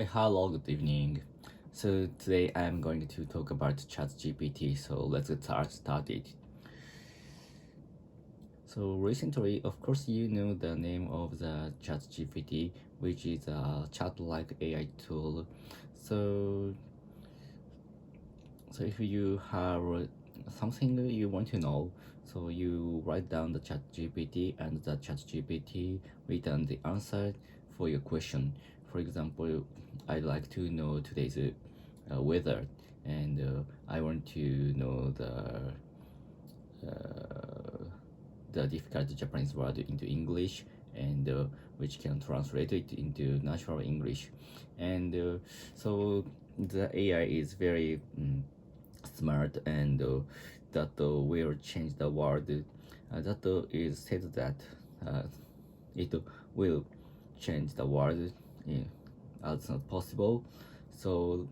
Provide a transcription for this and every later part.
Hi, hello, good evening. So today I'm going to talk about ChatGPT. So let's get started. So recently, of course, you know the name of the ChatGPT, which is a chat-like AI tool. So so if you have something you want to know, so you write down the ChatGPT, and the ChatGPT return the answer for your question. For example, I'd like to know today's weather, and I want to know the difficult Japanese word into English, and which can translate it into natural English. And so the AI is very smart, and that will change the world. That is said that uh, it will change the world as soon as possible. So,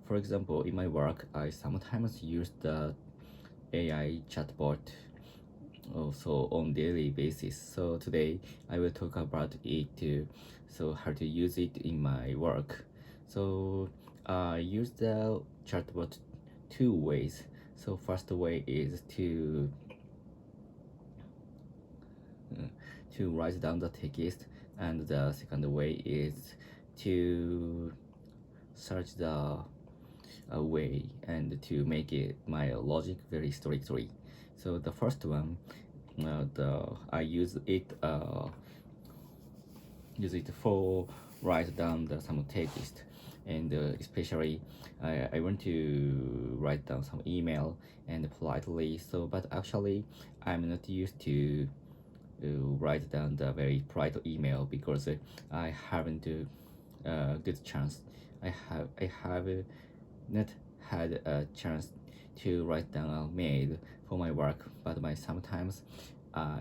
for example, in my work, I sometimes use the AI chatbot also on daily basis. So today I will talk about it, so how to use it in my work. So I use the chatbot two ways. So first way is to write down the text, and the second way is to search the way and to make it my logic very strictly. So the first one, I use it for write down some text, and especially I want to write down some email and politely. So but actually I'm not used to write down the very polite email, because I haven't good chance. I have not had a chance to write down a mail for my work, but my sometimes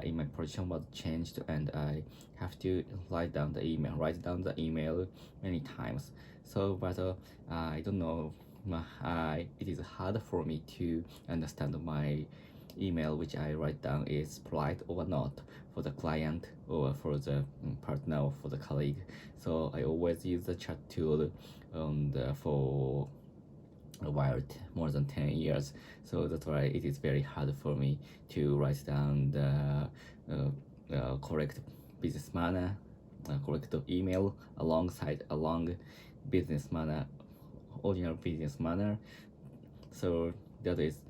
in my position was changed, and I have to write down the email many times. So but I don't know, it is hard for me to understand my email which I write down is polite or not for the client or for the partner or for the colleague. So I always use the chat tool for a while, more than 10 years. So that's why it is very hard for me to write down the correct business manner, correct email alongside along business manner, original business manner. So that is,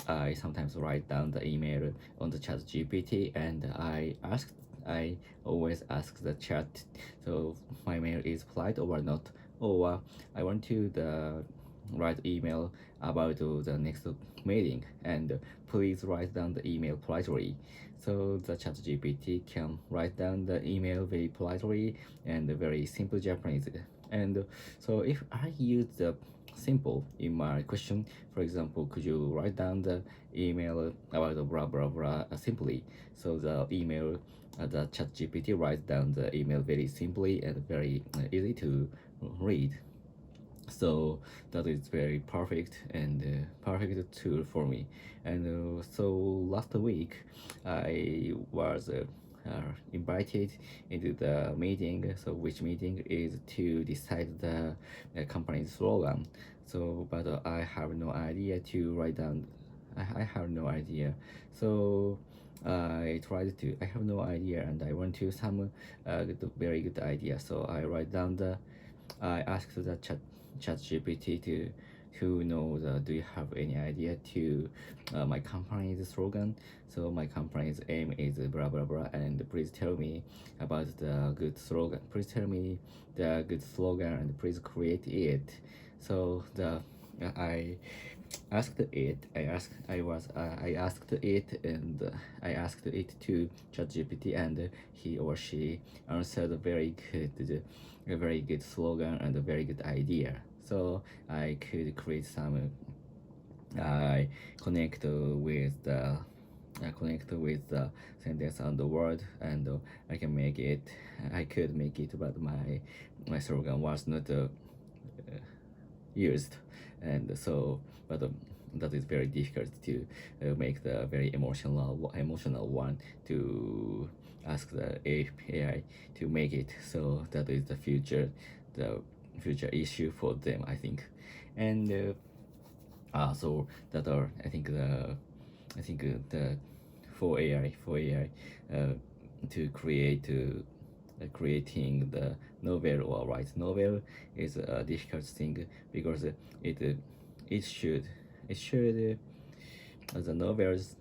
I sometimes write down the email on the chat GPT, and I always ask the chat, so my mail is polite or not, or I want to write email about the next meeting, and please write down the email politely. So the chat GPT can write down the email very politely and very simple Japanese. And so if I use the simple in my question, for example, could you write down the email about the blah blah blah simply? So the email, the chat GPT writes down the email very simply and very easy to read. So that is very perfect, and perfect tool for me. And so last week I was invited into the meeting, so which meeting is to decide the company's slogan. So but I have no idea to write down. I have no idea. So I have no idea, and I want to some very good idea. So I write down I asked the chat GPT to know do you have any idea to my company's slogan. So my company's aim is blah blah blah, and please tell me about the good slogan. Please tell me the good slogan, and please create it. So I asked it. I asked it, and I asked it to ChatGPT, and he or she answered a very good slogan and a very good idea. So I could create some. I connect with the sentence and the word, and I can make it. I could make it, but my slogan was not used, and so but that is very difficult to make the very emotional one to ask the AI to make it. So that is the future. The future issue for them, I think. And so that are I think the for AI to creating the novel or write novel is a difficult thing, because it should it should the novels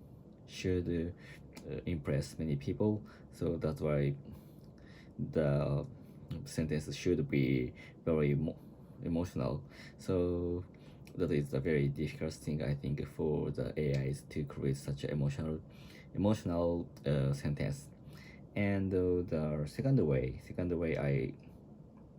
should impress many people. So that's why the sentence should be very emotional. So that is a very difficult thing, I think, for the AIs to create such an emotional sentence. And the second way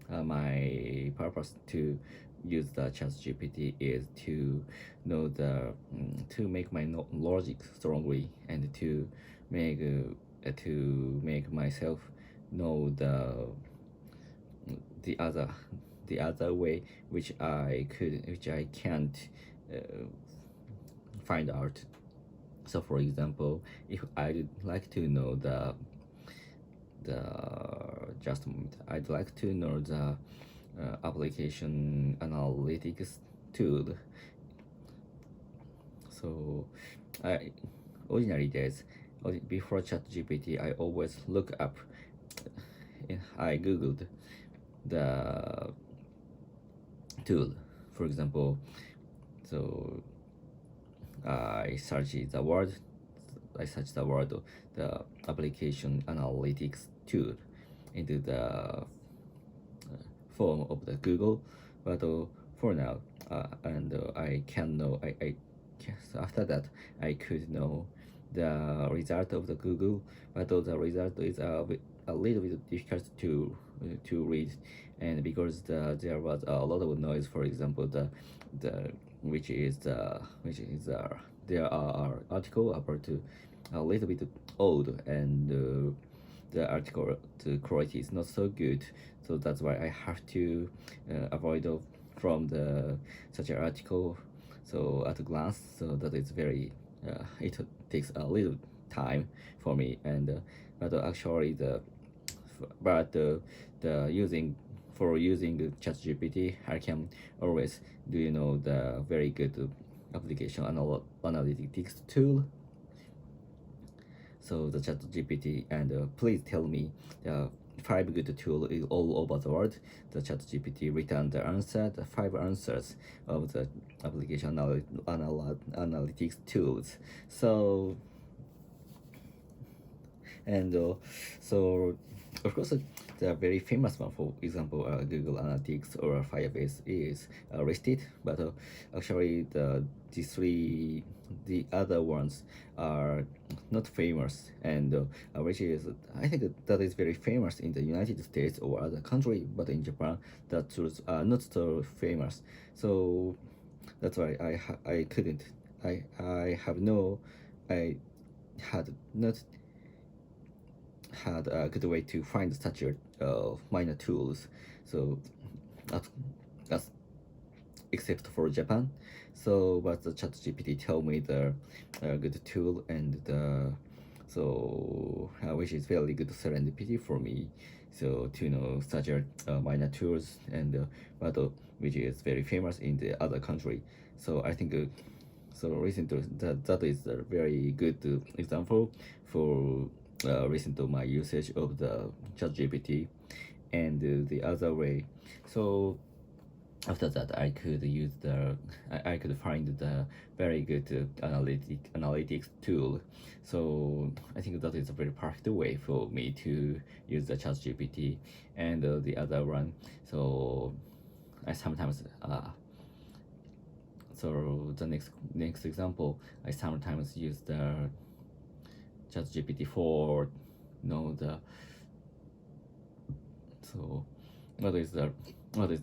my purpose to use the ChatGPT is to know to make my logic strongly, and to make myself know the other the other way which I can't uh, find out. So for example, if I'd like to know the just a moment, I'd like to know the application analytics tool. So I ordinary days, before ChatGPT, I always look up, I googled the tool. For example, so I search the word, the application analytics tool, into the form of the Google. But for now, I can know, so after that, I could know the result of the Google, but the result is a little bit difficult to read, and because there was a lot of noise. For example, the which is there are article about to a little bit old, and the article the quality is not so good. So that's why I have to avoid from the such an article so at a glance. So that is very it takes a little time for me. And actually the using for using ChatGPT, I can always the very good application analytics tool. So the ChatGPT, and please tell me the 5 good tool is all over the world. The ChatGPT return the answer, the 5 answers of the application analytics tools. So and so of course the very famous one, for example, Google Analytics or Firebase is listed, but actually the other ones are not famous, and which is, I think that is very famous in the United States or other country, but in Japan that tools are not so famous. So that's why I couldn't I have no I had not had a good way to find such minor tools. So that's, that's except for Japan. So but the ChatGPT tell me the good tool, and the so which is very good serendipity for me. So to know such minor tools, and which is very famous in the other country. So I think so recently that is a very good example for listen to my usage of the ChatGPT. And the other way, so after that I could find the very good analytics tool. So I think that is a very perfect way for me to use the ChatGPT. And the other one, so I sometimes so the next example, I sometimes use the ChatGPT for the so what is the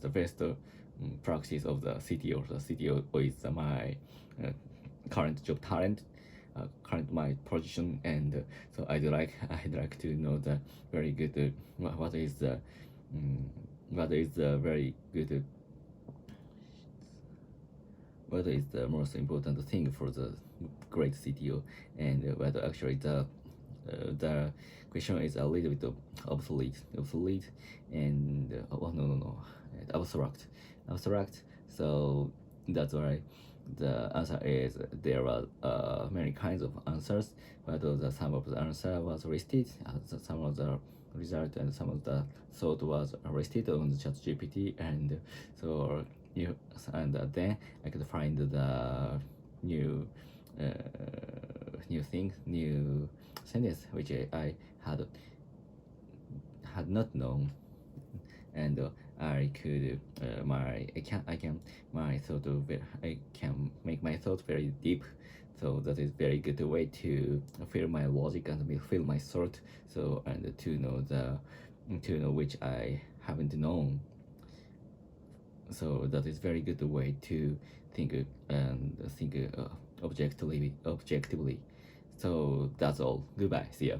best practice of the CTO. The CTO is my current job talent, current my position, and so I'd like to know the very good what is the very good what is the most important thing for the great CTO, and whether actually the question is a little bit obsolete, and oh no, abstract. So that's why the answer is there are many kinds of answers, but the some of the answer was listed, some of the result and some of the thought was listed on the ChatGPT, and so you and then I could find the new new things, new sentence which I had not known, and I could I can my thought I can make my thought very deep. So that is very good way to feel my logic and feel my thought. So and to know which I haven't known. So that is very good way to think and think objectively. So that's all. Goodbye. See ya.